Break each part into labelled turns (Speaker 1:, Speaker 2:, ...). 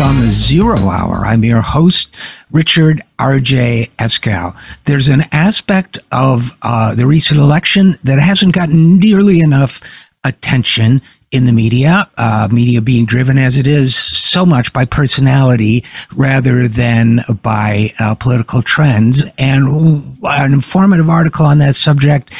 Speaker 1: on the Zero Hour. I'm your host, Richard RJ Eskow. There's an aspect of the recent election that hasn't gotten nearly enough attention in the media, media being driven as it is so much by personality rather than by political trends. And an informative article on that subject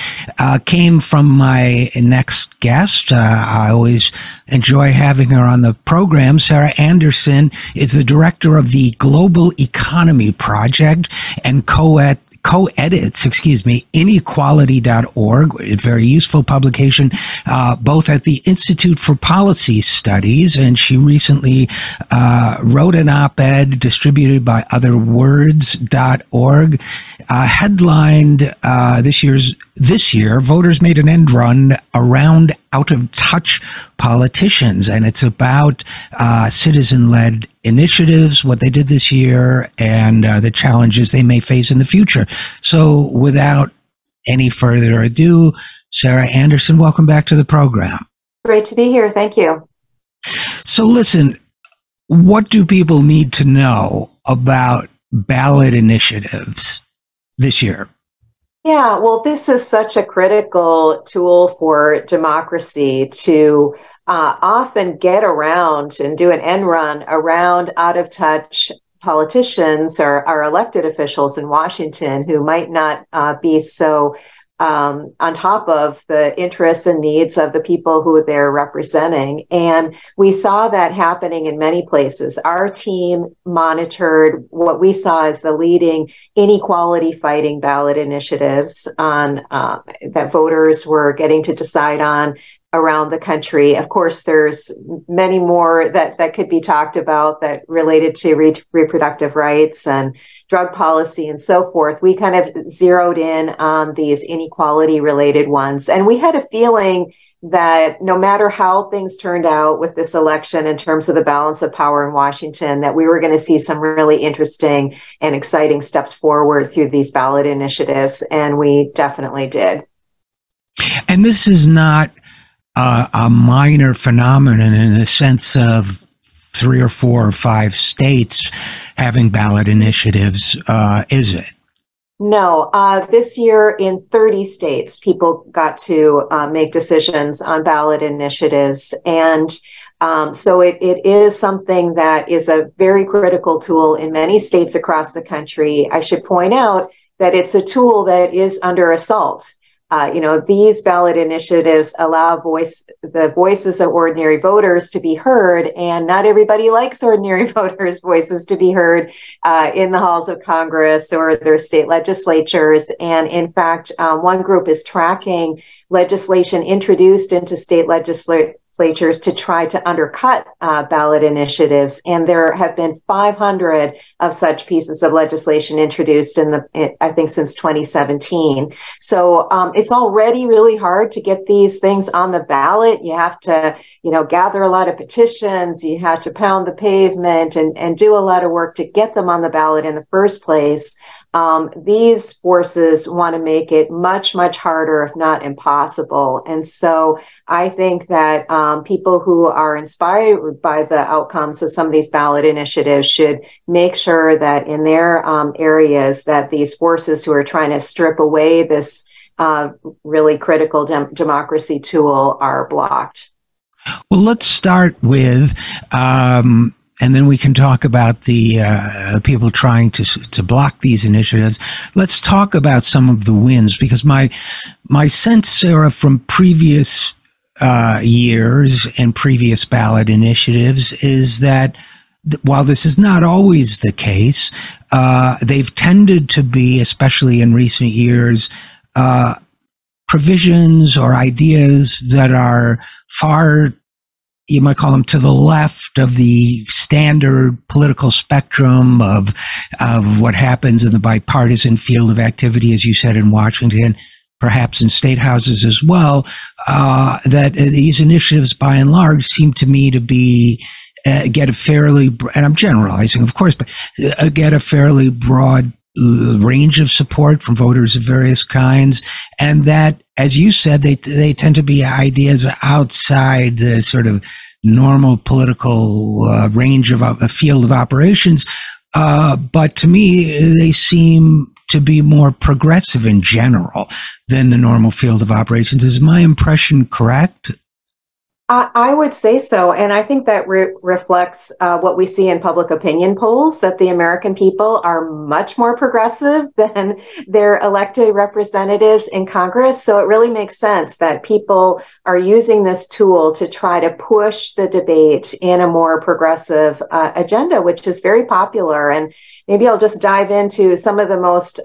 Speaker 1: came from my next guest. I always enjoy having her on the program. Sarah Anderson is the director of the Global Economy Project and co-edits, inequality.org, a very useful publication, both at the Institute for Policy Studies, and she recently wrote an op-ed distributed by otherwords.org, headlined this year, voters made an end run around out-of-touch politicians, and it's about citizen-led initiatives, what they did this year, and the challenges they may face in the future. So without any further ado, Sarah Anderson, welcome back to the program.
Speaker 2: Great to be here. Thank you.
Speaker 1: So listen, what do people need to know about ballot initiatives this year?
Speaker 2: Yeah, well, this is such a critical tool for democracy to often get around and do an end run around out-of-touch politicians or our elected officials in Washington who might not be so on top of the interests and needs of the people who they're representing. And we saw that happening in many places. Our team monitored what we saw as the leading inequality fighting ballot initiatives on that voters were getting to decide on around the country. Of course, there's many more that could be talked about that related to reproductive rights and drug policy and so forth. We kind of zeroed in on these inequality related ones. And we had a feeling that no matter how things turned out with this election in terms of the balance of power in Washington, that we were going to see some really interesting and exciting steps forward through these ballot initiatives. And we definitely did.
Speaker 1: And this is not a minor phenomenon in the sense of 3 or 4 or 5 states having ballot initiatives, is it?
Speaker 2: No, this year in 30 states, people got to make decisions on ballot initiatives. And so it is something that is a very critical tool in many states across the country. I should point out that it's a tool that is under assault. These ballot initiatives allow the voices of ordinary voters to be heard, and not everybody likes ordinary voters' voices to be heard in the halls of Congress or their state legislatures. And in fact, one group is tracking legislation introduced into state legislatures to try to undercut ballot initiatives. And there have been 500 of such pieces of legislation introduced I think since 2017. So it's already really hard to get these things on the ballot. You have to, gather a lot of petitions. You have to pound the pavement and do a lot of work to get them on the ballot in the first place. These forces want to make it much, much harder, if not impossible. And so I think that people who are inspired by the outcomes of some of these ballot initiatives should make sure that in their areas that these forces who are trying to strip away this really critical democracy tool are blocked.
Speaker 1: Well, let's start with and then we can talk about the people trying to block these initiatives. Let's talk about some of the wins, because my sense, Sarah, from previous years and previous ballot initiatives is that while this is not always the case, they've tended to be, especially in recent years, provisions or ideas that are far, you might call them, to the left of the standard political spectrum of what happens in the bipartisan field of activity, as you said, in Washington, perhaps in state houses as well, that these initiatives by and large seem to me to be get a fairly, and I'm generalizing, of course, but get a fairly broad range of support from voters of various kinds, and that as you said, they tend to be ideas outside the sort of normal political range of a field of operations. But to me, they seem to be more progressive in general than the normal field of operations. Is my impression correct?
Speaker 2: I would say so. And I think that reflects what we see in public opinion polls, that the American people are much more progressive than their elected representatives in Congress. So it really makes sense that people are using this tool to try to push the debate in a more progressive agenda, which is very popular. And maybe I'll just dive into some of the most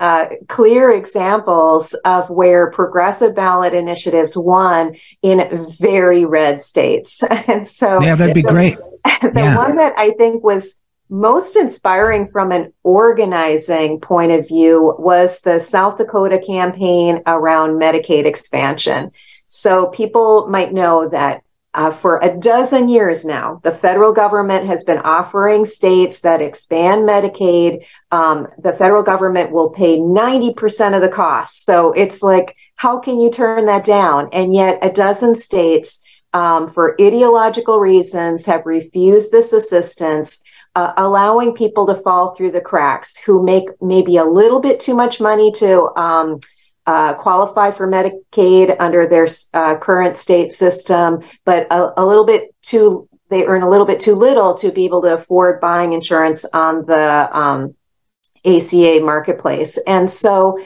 Speaker 2: clear examples of where progressive ballot initiatives won in very red states. And so
Speaker 1: yeah, that'd be great.
Speaker 2: The one that I think was most inspiring from an organizing point of view was the South Dakota campaign around Medicaid expansion. So people might know that for a dozen years now, the federal government has been offering states that expand Medicaid. The federal government will pay 90% of the costs. So it's like, how can you turn that down? And yet a dozen states, for ideological reasons, have refused this assistance, allowing people to fall through the cracks who make maybe a little bit too much money to qualify for Medicaid under their current state system, but a little bit too, they earn a little bit too little to be able to afford buying insurance on the ACA marketplace. And so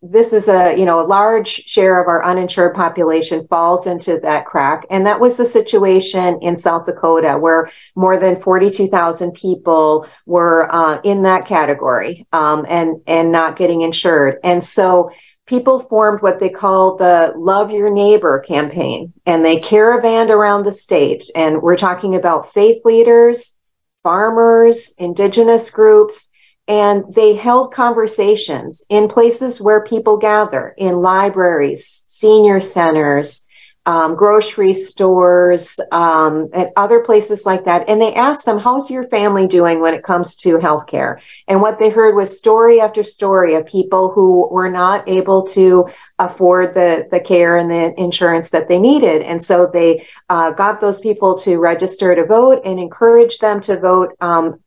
Speaker 2: this is a large share of our uninsured population falls into that crack. And that was the situation in South Dakota, where more than 42,000 people were in that category and not getting insured. And so people formed what they call the Love Your Neighbor campaign, and they caravanned around the state. And we're talking about faith leaders, farmers, indigenous groups, and they held conversations in places where people gather, in libraries, senior centers, grocery stores, and other places like that. And they asked them, how's your family doing when it comes to healthcare? And what they heard was story after story of people who were not able to afford the care and the insurance that they needed. And so they got those people to register to vote and encouraged them to vote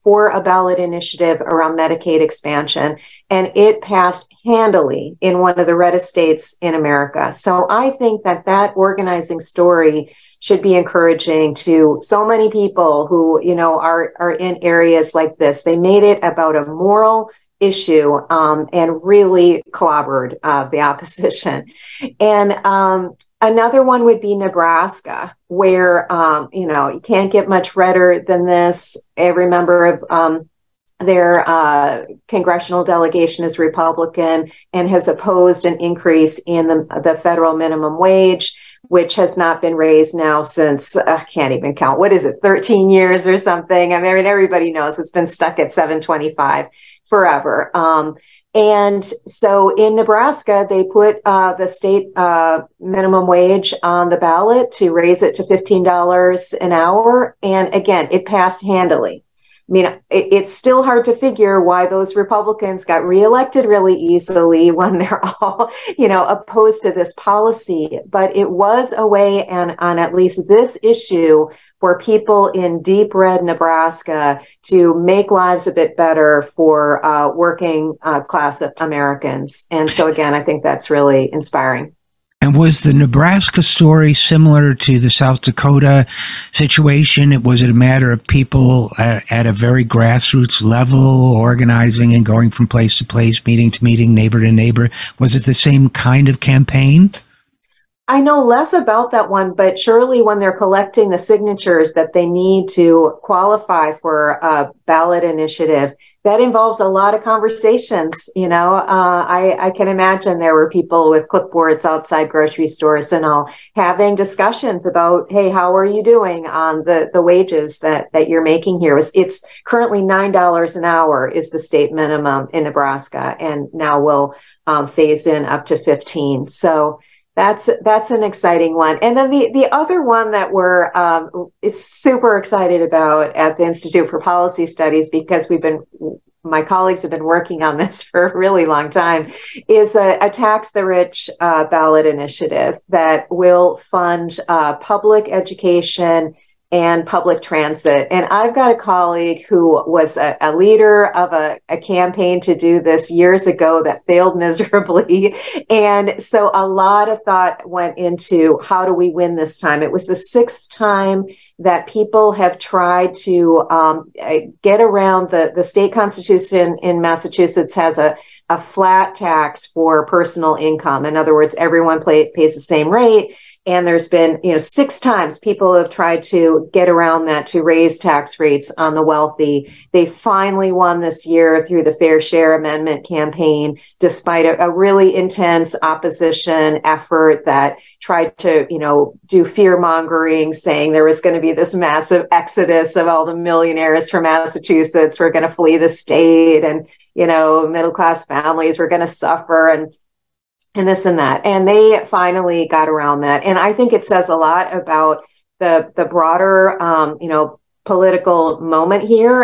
Speaker 2: for a ballot initiative around Medicaid expansion. And it passed handily in one of the reddest states in America. So I think that that organizing story should be encouraging to so many people who, are in areas like this. They made it about a moral issue and really clobbered the opposition. And another one would be Nebraska, where, you can't get much redder than this. Every member of their congressional delegation is Republican and has opposed an increase in the federal minimum wage, which has not been raised now since, I can't even count, what is it, 13 years or something? I mean, everybody knows it's been stuck at $7.25 forever. And so in Nebraska, they put the state minimum wage on the ballot to raise it to $15 an hour. And again, it passed handily. I mean, it's still hard to figure why those Republicans got reelected really easily when they're all, opposed to this policy. But it was a way, and on at least this issue, for people in deep red Nebraska to make lives a bit better for working class Americans. And so, again, I think that's really inspiring.
Speaker 1: And was the Nebraska story similar to the South Dakota situation? Was it a matter of people at a very grassroots level organizing and going from place to place, meeting to meeting, neighbor to neighbor? Was it the same kind of campaign?
Speaker 2: I know less about that one, but surely when they're collecting the signatures that they need to qualify for a ballot initiative, that involves a lot of conversations. I can imagine there were people with clipboards outside grocery stores and all having discussions about, hey, how are you doing on the wages that you're making here? It's currently $9 an hour is the state minimum in Nebraska, and now we'll phase in up to 15. So that's an exciting one. And then the other one that we're is super excited about at the Institute for Policy Studies, because we've been my colleagues have been working on this for a really long time, is a tax the rich ballot initiative that will fund public education and public transit. And I've got a colleague who was a leader of a campaign to do this years ago that failed miserably. And so a lot of thought went into how do we win this time? It was the sixth time that people have tried to get around the state constitution in Massachusetts has a flat tax for personal income. In other words, everyone pays the same rate. And there's been, 6 times people have tried to get around that to raise tax rates on the wealthy. They finally won this year through the Fair Share Amendment campaign, despite a really intense opposition effort that tried to, do fear mongering, saying there was going to be this massive exodus of all the millionaires from Massachusetts who are going to flee the state, and, middle class families were going to suffer. And this and that. And they finally got around that. And I think it says a lot about the broader, political moment here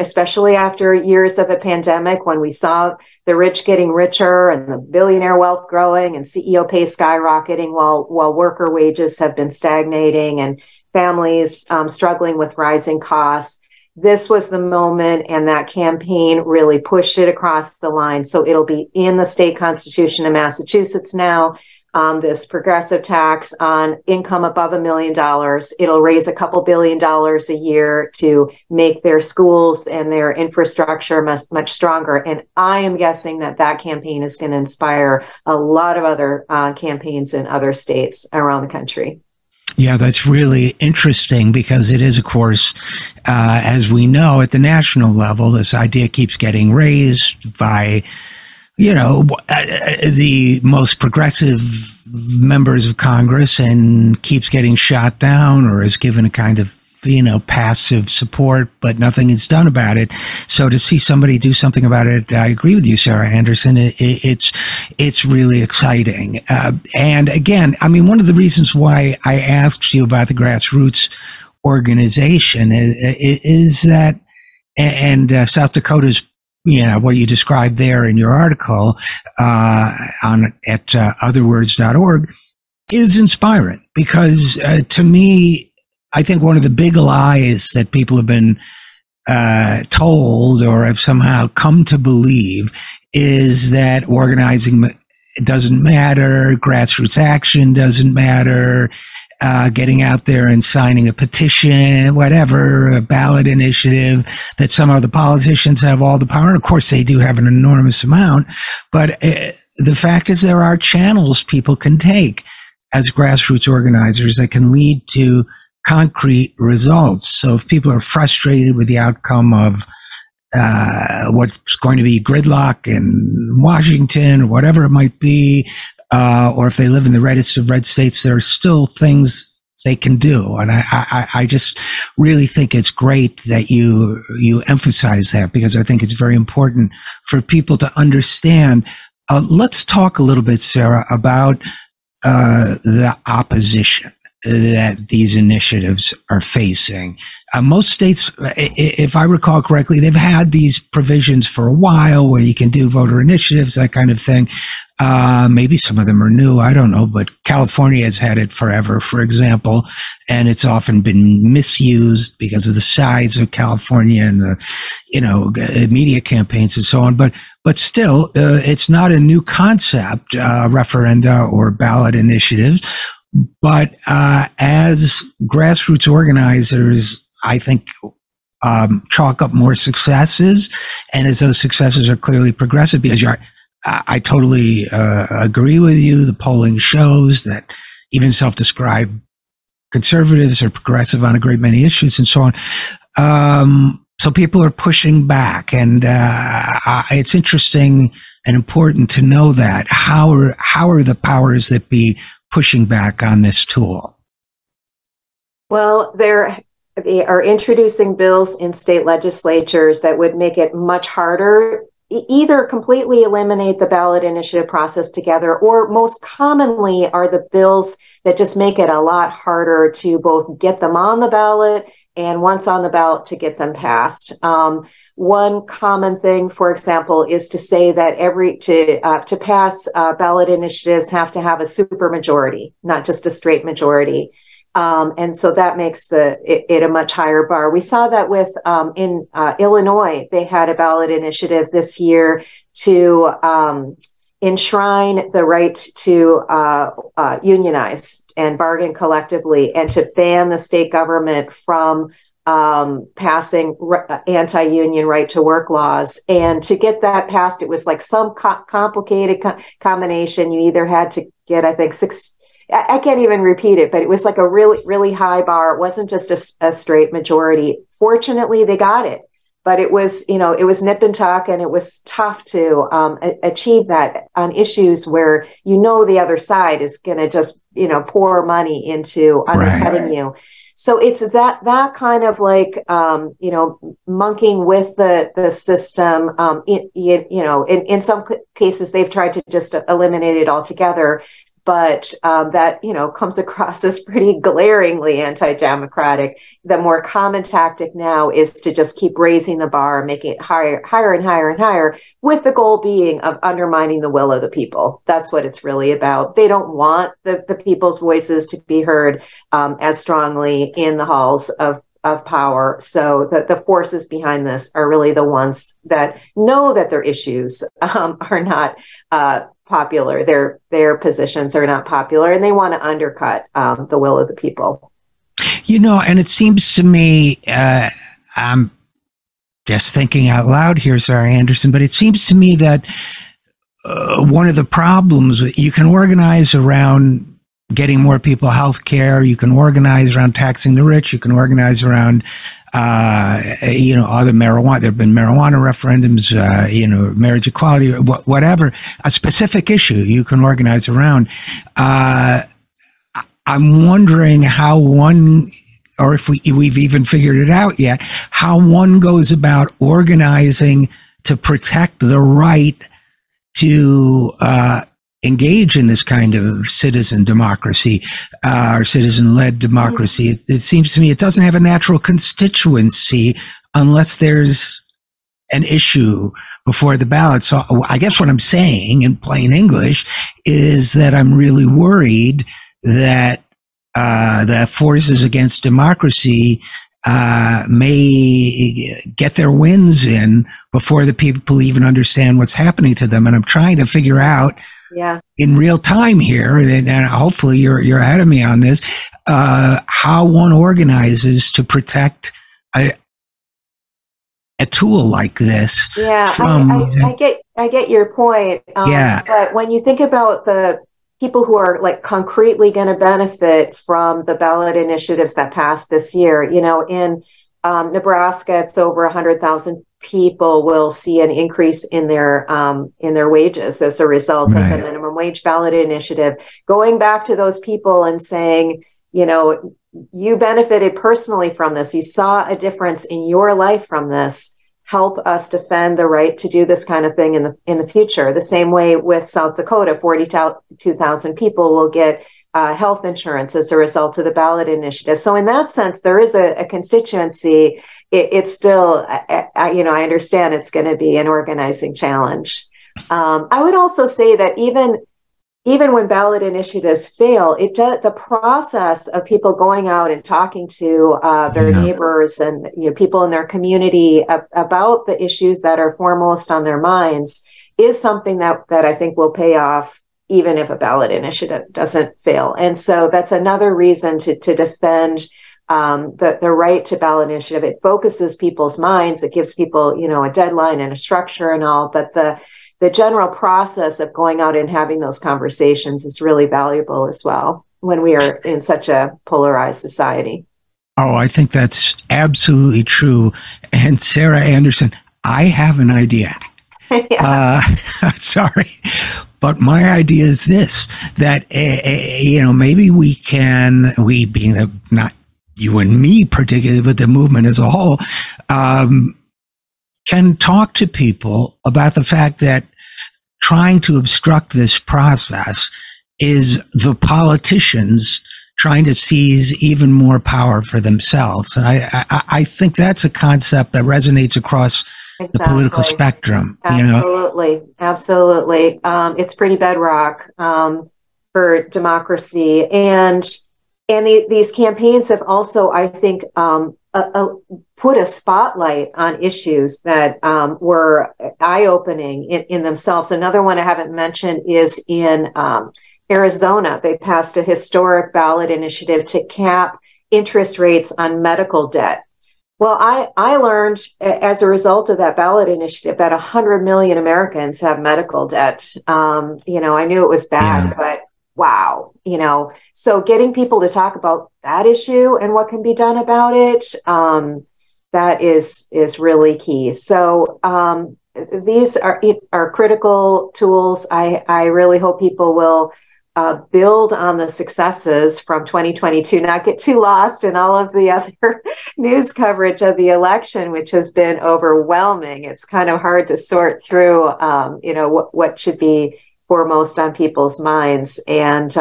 Speaker 2: especially after years of a pandemic, when we saw the rich getting richer and the billionaire wealth growing and CEO pay skyrocketing while worker wages have been stagnating and families struggling with rising costs. This was the moment, and that campaign really pushed it across the line. So it'll be in the state constitution of Massachusetts now, this progressive tax on income above $1 million. It'll raise a couple $2 billion a year to make their schools and their infrastructure much stronger. And I am guessing that campaign is going to inspire a lot of other campaigns in other states around the country.
Speaker 1: Yeah, that's really interesting because it is, of course, as we know, at the national level, this idea keeps getting raised by, the most progressive members of Congress and keeps getting shot down or is given a kind of, passive support, but nothing is done about it. So to see somebody do something about it, I agree with you, Sarah Anderson. It's really exciting. And again, one of the reasons why I asked you about the grassroots organization is that, and South Dakota's, what you described there in your article at otherwords.org is inspiring because to me, I think one of the big lies that people have been told or have somehow come to believe is that organizing doesn't matter, grassroots action doesn't matter, getting out there and signing a petition, whatever, a ballot initiative, that somehow the politicians have all the power. And of course, they do have an enormous amount. But the fact is there are channels people can take as grassroots organizers that can lead to concrete results. So if people are frustrated with the outcome of what's going to be gridlock in Washington or whatever it might be, or if they live in the reddest of red states, there are still things they can do. And I just really think it's great that you emphasize that, because I think it's very important for people to understand. Let's talk a little bit, Sarah, about the opposition that these initiatives are facing. Most states, if I recall correctly, they've had these provisions for a while where you can do voter initiatives, that kind of thing. Maybe some of them are new, I don't know, but California has had it forever, for example, and it's often been misused because of the size of California and the, media campaigns and so on. But still, it's not a new concept, referenda or ballot initiatives. But as grassroots organizers, I think chalk up more successes, and as those successes are clearly progressive, because I totally agree with you. The polling shows that even self-described conservatives are progressive on a great many issues and so on. So people are pushing back, and it's interesting and important to know that. How are the powers that be pushing back on this tool?
Speaker 2: Well, they are introducing bills in state legislatures that would make it much harder, either completely eliminate the ballot initiative process together, or most commonly are the bills that just make it a lot harder to both get them on the ballot and once on the ballot to get them passed. One common thing, for example, is to say that to pass ballot initiatives have to have a supermajority, not just a straight majority. And so that makes it a much higher bar. We saw that with in Illinois, they had a ballot initiative this year to enshrine the right to unionize and bargain collectively, and to ban the state government from passing anti-union right to work laws. And to get that passed, it was like some complicated combination. You either had to get, I think, I can't even repeat it, but it was like a really, really high bar. It wasn't just a straight majority. Fortunately, they got it, but it was, it was nip and tuck, and it was tough to achieve that on issues where the other side is going to just pour money into undercutting you. So it's that kind of like monkeying with the system. In some cases they've tried to just eliminate it altogether. But that, comes across as pretty glaringly anti-democratic. The more common tactic now is to just keep raising the bar, making it higher and higher and higher, with the goal being of undermining the will of the people. That's what it's really about. They don't want the people's voices to be heard as strongly in the halls of power. So the forces behind this are really the ones that know that their issues are not popular. Their positions are not popular, and they want to undercut the will of the people.
Speaker 1: And it seems to me, I'm just thinking out loud here, sorry, Anderson, but it seems to me that one of the problems, you can organize around getting more people health care, you can organize around taxing the rich, you can organize around other marijuana. There have been marijuana referendums, marriage equality, whatever, a specific issue you can organize around. I'm wondering how one, or if we've even figured it out yet, how one goes about organizing to protect the right to engage in this kind of citizen democracy or citizen-led democracy. It seems to me it doesn't have a natural constituency unless there's an issue before the ballot. So I guess what I'm saying in plain English is that I'm really worried that the forces against democracy may get their wins in before the people even understand what's happening to them. And I'm trying to figure out in real time here, and hopefully you're ahead of me on this, how one organizes to protect a tool like this.
Speaker 2: Yeah, I get your point. But when you think about the people who are like concretely going to benefit from the ballot initiatives that passed this year, in Nebraska, it's over 100,000 people will see an increase in their wages as a result of the minimum wage ballot initiative. Going back to those people and saying, you benefited personally from this, you saw a difference in your life from this. Help us defend the right to do this kind of thing in the future. The same way with South Dakota, 42,000 people will get health insurance as a result of the ballot initiative. So in that sense, there is a constituency. It's still, I understand it's going to be an organizing challenge. I would also say that even when ballot initiatives fail, the process of people going out and talking to their neighbors and people in their community about the issues that are foremost on their minds is something that I think will pay off even if a ballot initiative doesn't fail. And so that's another reason to defend the right to ballot initiative. It focuses people's minds. It gives people a deadline and a structure and all, but the general process of going out and having those conversations is really valuable as well when we are in such a polarized society.
Speaker 1: Oh, I think that's absolutely true. And Sarah Anderson, I have an idea. Sorry, but my idea is this, that, maybe we being not you and me particularly, but the movement as a whole, can talk to people about the fact that trying to obstruct this process is the politicians trying to seize even more power for themselves. And I think that's a concept that resonates across the political spectrum.
Speaker 2: Absolutely. Absolutely. It's pretty bedrock for democracy. And these campaigns have also, I think, put a spotlight on issues that were eye-opening in themselves. Another one I haven't mentioned is in Arizona. They passed a historic ballot initiative to cap interest rates on medical debt. Well, I learned as a result of that ballot initiative that 100 million Americans have medical debt. I knew it was bad, but wow, so getting people to talk about that issue and what can be done about it, that is really key. So these are critical tools. I really hope people will build on the successes from 2022, not get too lost in all of the other news coverage of the election, which has been overwhelming. It's kind of hard to sort through, what should be foremost on people's minds. And,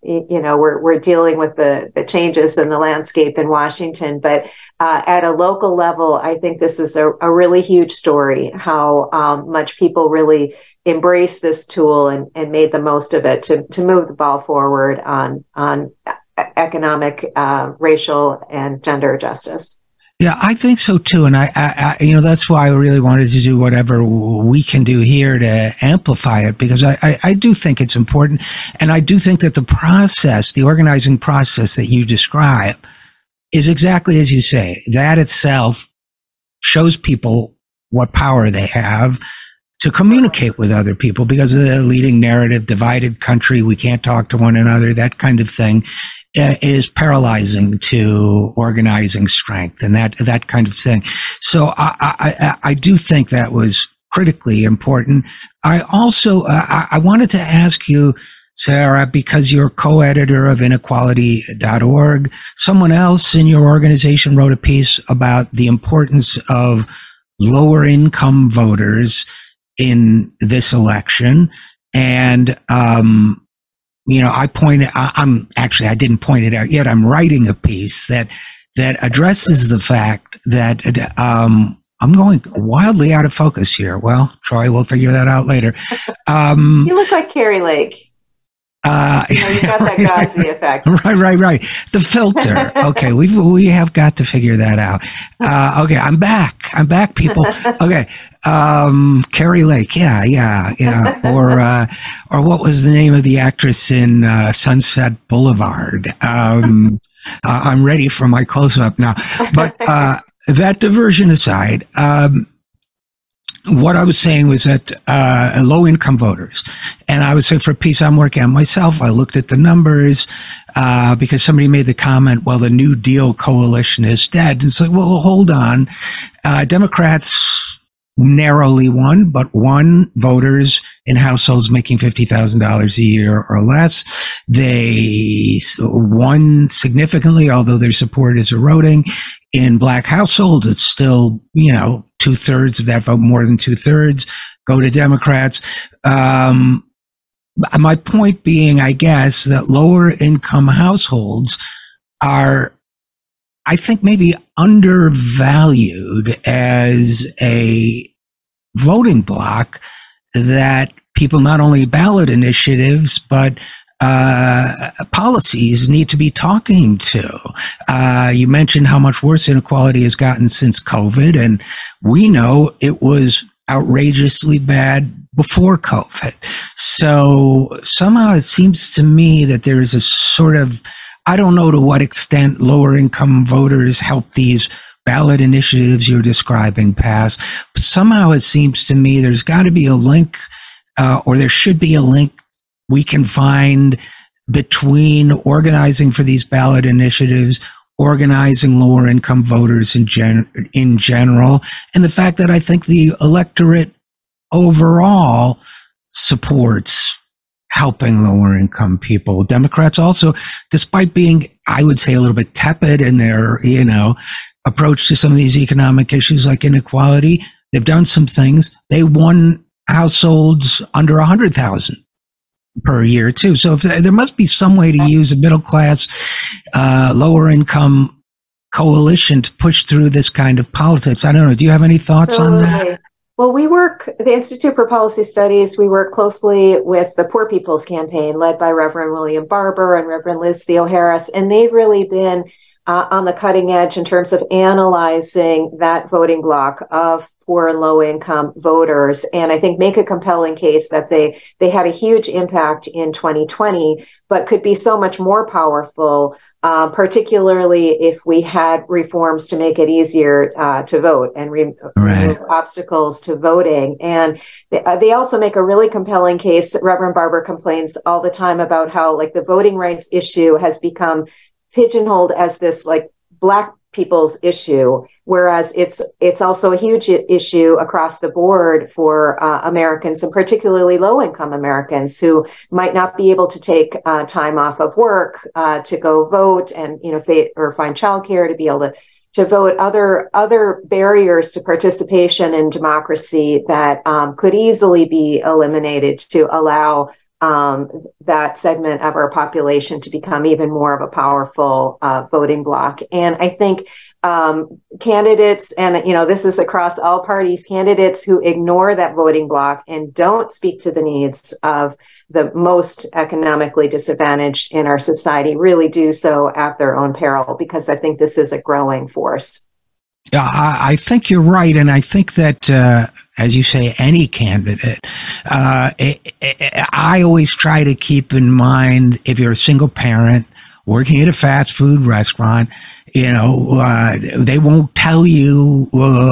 Speaker 2: we're dealing with the changes in the landscape in Washington, but at a local level, I think this is a really huge story, how much people really embraced this tool and made the most of it to move the ball forward on economic, racial, and gender justice.
Speaker 1: Yeah, I think so too, and I that's why I really wanted to do whatever we can do here to amplify it, because I do think it's important, and I do think that the organizing process that you describe, is exactly as you say. That itself shows people what power they have to communicate with other people, because of the leading narrative, divided country, we can't talk to one another, that kind of thing is paralyzing to organizing strength and that kind of thing. So I do think that was critically important. I also, I wanted to ask you, Sarah, because you're co-editor of inequality.org, someone else in your organization wrote a piece about the importance of lower income voters in this election. And, I didn't point it out yet. I'm writing a piece that addresses the fact that, I'm going wildly out of focus here. Well, Troy, we'll figure that out later.
Speaker 2: You look like Carrie Lake. You got that gauzy effect.
Speaker 1: Right. The filter. Okay, we have got to figure that out. Okay, I'm back, people. Okay, Carrie Lake. Yeah. Or what was the name of the actress in Sunset Boulevard? I'm ready for my close-up now. But that diversion aside, what I was saying was that low-income voters, and I would say for a piece I'm working on myself, I looked at the numbers because somebody made the comment, well, the New Deal coalition is dead. And so, well, hold on. Democrats narrowly won, but won voters in households making $50,000 a year or less. They won significantly, although their support is eroding. In Black households, it's still, 2/3 of that vote, more than 2/3, go to Democrats. My point being, I guess, that lower income households are, I think, maybe undervalued as a voting bloc that people, not only ballot initiatives, but policies need to be talking to. You mentioned how much worse inequality has gotten since COVID, and we know it was outrageously bad before COVID. So somehow it seems to me that there is a sort of, I don't know to what extent lower income voters help these ballot initiatives you're describing pass, but somehow it seems to me there's got to be a link, or there should be a link we can find between organizing for these ballot initiatives, organizing lower income voters in general, and the fact that I think the electorate overall supports helping lower income people. Democrats also, despite being, I would say, a little bit tepid in their, approach to some of these economic issues like inequality, they've done some things. They won households under 100,000 per year too. So if there must be some way to use a middle class, lower income coalition to push through this kind of politics. I don't know. Do you have any thoughts on that?
Speaker 2: Well, the Institute for Policy Studies, we work closely with the Poor People's Campaign led by Reverend William Barber and Reverend Liz Theo-Harris, and they've really been on the cutting edge in terms of analyzing that voting bloc of poor and low income voters, and I think make a compelling case that they had a huge impact in 2020, but could be so much more powerful, particularly if we had reforms to make it easier to vote and remove obstacles to voting. And they also make a really compelling case. Reverend Barber complains all the time about how like the voting rights issue has become pigeonholed as this like Black people's issue, whereas it's also a huge issue across the board for Americans, and particularly low-income Americans who might not be able to take time off of work to go vote, and or find childcare to be able to vote. Other barriers to participation in democracy that could easily be eliminated to allow that segment of our population to become even more of a powerful voting bloc. And I think candidates, and this is across all parties, candidates who ignore that voting bloc and don't speak to the needs of the most economically disadvantaged in our society really do so at their own peril, because I think this is a growing force.
Speaker 1: I think you're right. And I think that, as you say, any candidate, I always try to keep in mind, if you're a single parent working at a fast food restaurant, they won't tell you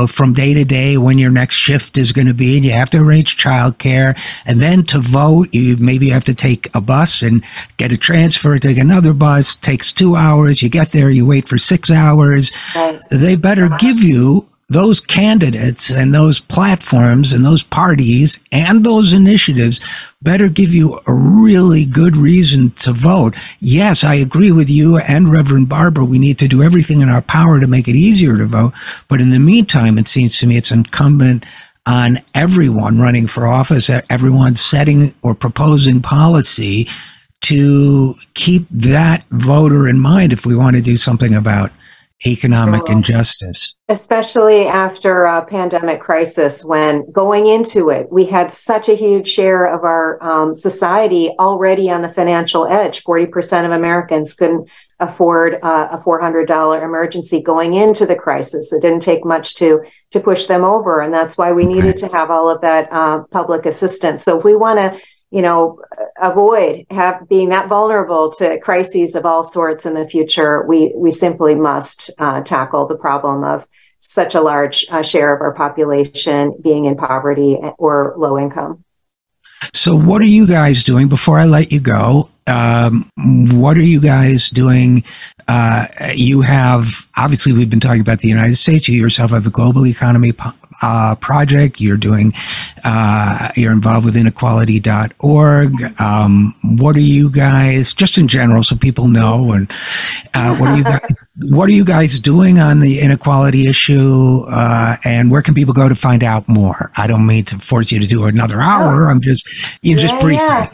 Speaker 1: from day to day when your next shift is going to be, and you have to arrange childcare. And then to vote, you maybe have to take a bus and get a transfer, take another bus, takes 2 hours. You get there, you wait for 6 hours. Right. They better give you those candidates and those platforms and those parties and those initiatives better give you a really good reason to vote. Yes, I agree with you and Reverend Barber. We need to do everything in our power to make it easier to vote. But in the meantime, it seems to me it's incumbent on everyone running for office, everyone setting or proposing policy, to keep that voter in mind if we want to do something about economic injustice.
Speaker 2: Especially after a pandemic crisis, when going into it, we had such a huge share of our society already on the financial edge. 40% of Americans couldn't afford a $400 emergency going into the crisis. It didn't take much to push them over. And that's why we needed to have all of that public assistance. So if we want to avoid being that vulnerable to crises of all sorts in the future, we simply must tackle the problem of such a large share of our population being in poverty or low income.
Speaker 1: So what are you guys doing, before I let you go? What are you guys doing? You have, obviously we've been talking about the United States. You yourself have a global economy project. You're doing, you're involved with inequality.org. What are you guys, just in general, so people know, and what are you guys doing on the inequality issue, and where can people go to find out more? I don't mean to force you to do another hour. I'm just, just briefly. Yeah.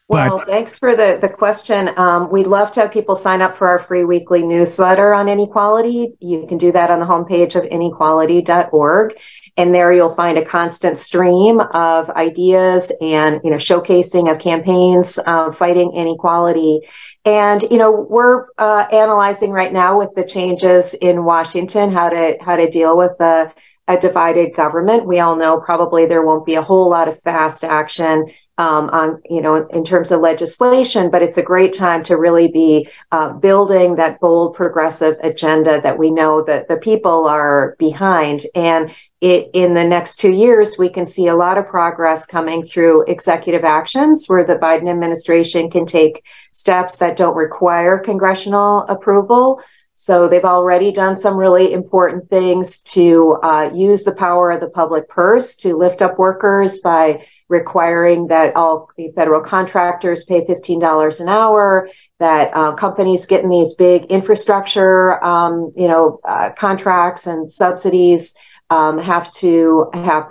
Speaker 2: Well, thanks for the question. We'd love to have people sign up for our free weekly newsletter on inequality. You can do that on the homepage of inequality.org. And there you'll find a constant stream of ideas and, showcasing of campaigns fighting inequality. And, we're analyzing right now with the changes in Washington how to deal with a divided government. We all know probably there won't be a whole lot of fast action in terms of legislation, but it's a great time to really be building that bold progressive agenda that we know that the people are behind. And in the next 2 years, we can see a lot of progress coming through executive actions where the Biden administration can take steps that don't require congressional approval. So they've already done some really important things to use the power of the public purse to lift up workers by requiring that all federal contractors pay $15 an hour, that companies getting these big infrastructure, contracts and subsidies have to have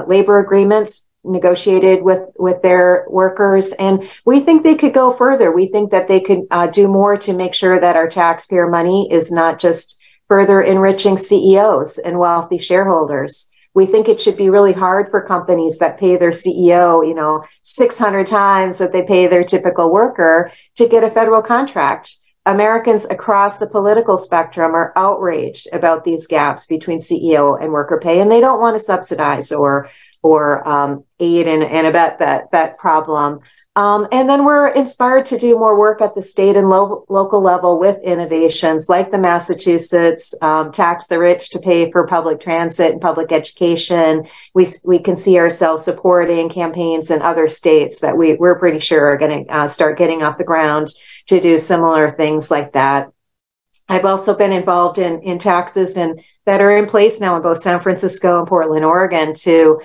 Speaker 2: labor agreements negotiated with their workers, and we think they could go further. We think that they could do more to make sure that our taxpayer money is not just further enriching CEOs and wealthy shareholders. We think it should be really hard for companies that pay their CEO, 600 times what they pay their typical worker to get a federal contract. Americans across the political spectrum are outraged about these gaps between CEO and worker pay, and they don't want to subsidize or aid and abet that problem. And then we're inspired to do more work at the state and local level with innovations like the Massachusetts tax the rich to pay for public transit and public education. We can see ourselves supporting campaigns in other states that we're pretty sure are going to start getting off the ground to do similar things like that. I've also been involved in taxes that are in place now in both San Francisco and Portland, Oregon, to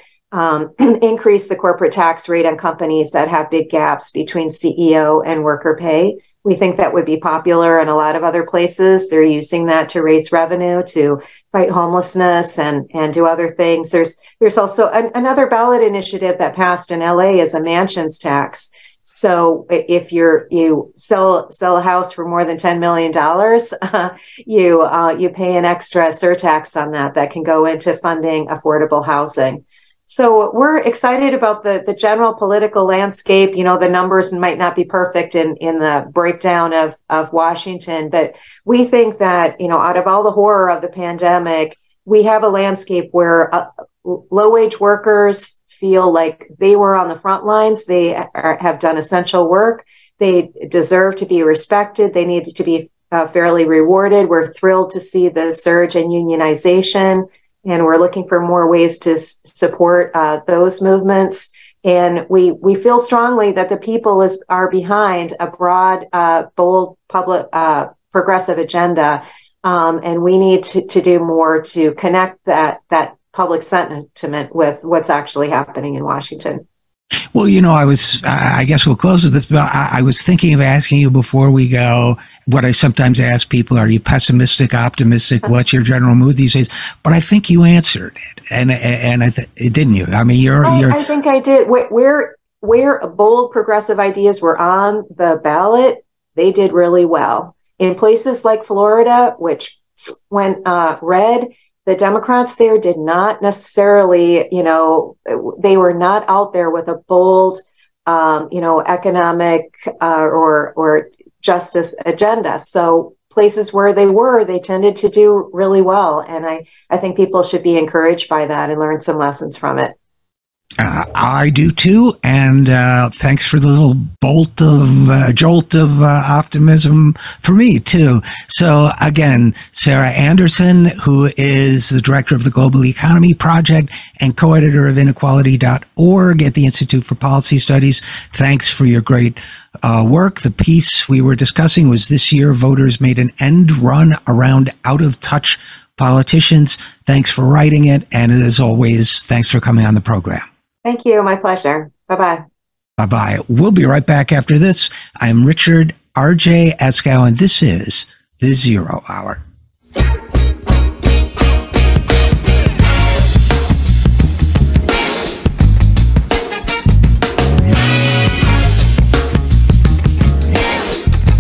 Speaker 2: increase the corporate tax rate on companies that have big gaps between CEO and worker pay. We think that would be popular in a lot of other places. They're using that to raise revenue, to fight homelessness and do other things. There's also another ballot initiative that passed in LA is a mansions tax. So if you sell a house for more than $10 million, you pay an extra surtax on that can go into funding affordable housing. So we're excited about the general political landscape. The numbers might not be perfect in the breakdown of Washington, but we think that, out of all the horror of the pandemic, we have a landscape where low-wage workers feel like they were on the front lines. They have done essential work. They deserve to be respected. They need to be fairly rewarded. We're thrilled to see the surge in unionization, and we're looking for more ways to support those movements. And we feel strongly that the people are behind a broad, bold, public, progressive agenda, and we need to do more to connect that public sentiment with what's actually happening in Washington.
Speaker 1: Well, I guess we'll close with this, but I was thinking of asking you before we go, what I sometimes ask people, are you pessimistic, optimistic? What's your general mood these days? But I think you answered it. And didn't you? I mean,
Speaker 2: I think I did. Where bold progressive ideas were on the ballot, they did really well. In places like Florida, which went red, the Democrats there did not necessarily, they were not out there with a bold, economic or justice agenda. So places where they tended to do really well. And I think people should be encouraged by that and learn some lessons from it.
Speaker 1: I do too, and thanks for the little jolt of optimism for me too. So again, Sarah Anderson, who is the director of the Global Economy Project and co-editor of inequality.org at the Institute for Policy Studies, thanks for your great work. The piece we were discussing was This Year Voters Made an End Run Around Out-of-Touch Politicians. Thanks for writing it, and as always, thanks for coming on the program.
Speaker 2: Thank you. My pleasure. Bye-bye.
Speaker 1: Bye-bye. We'll be right back after this. I'm Richard RJ Eskow, and this is The Zero Hour.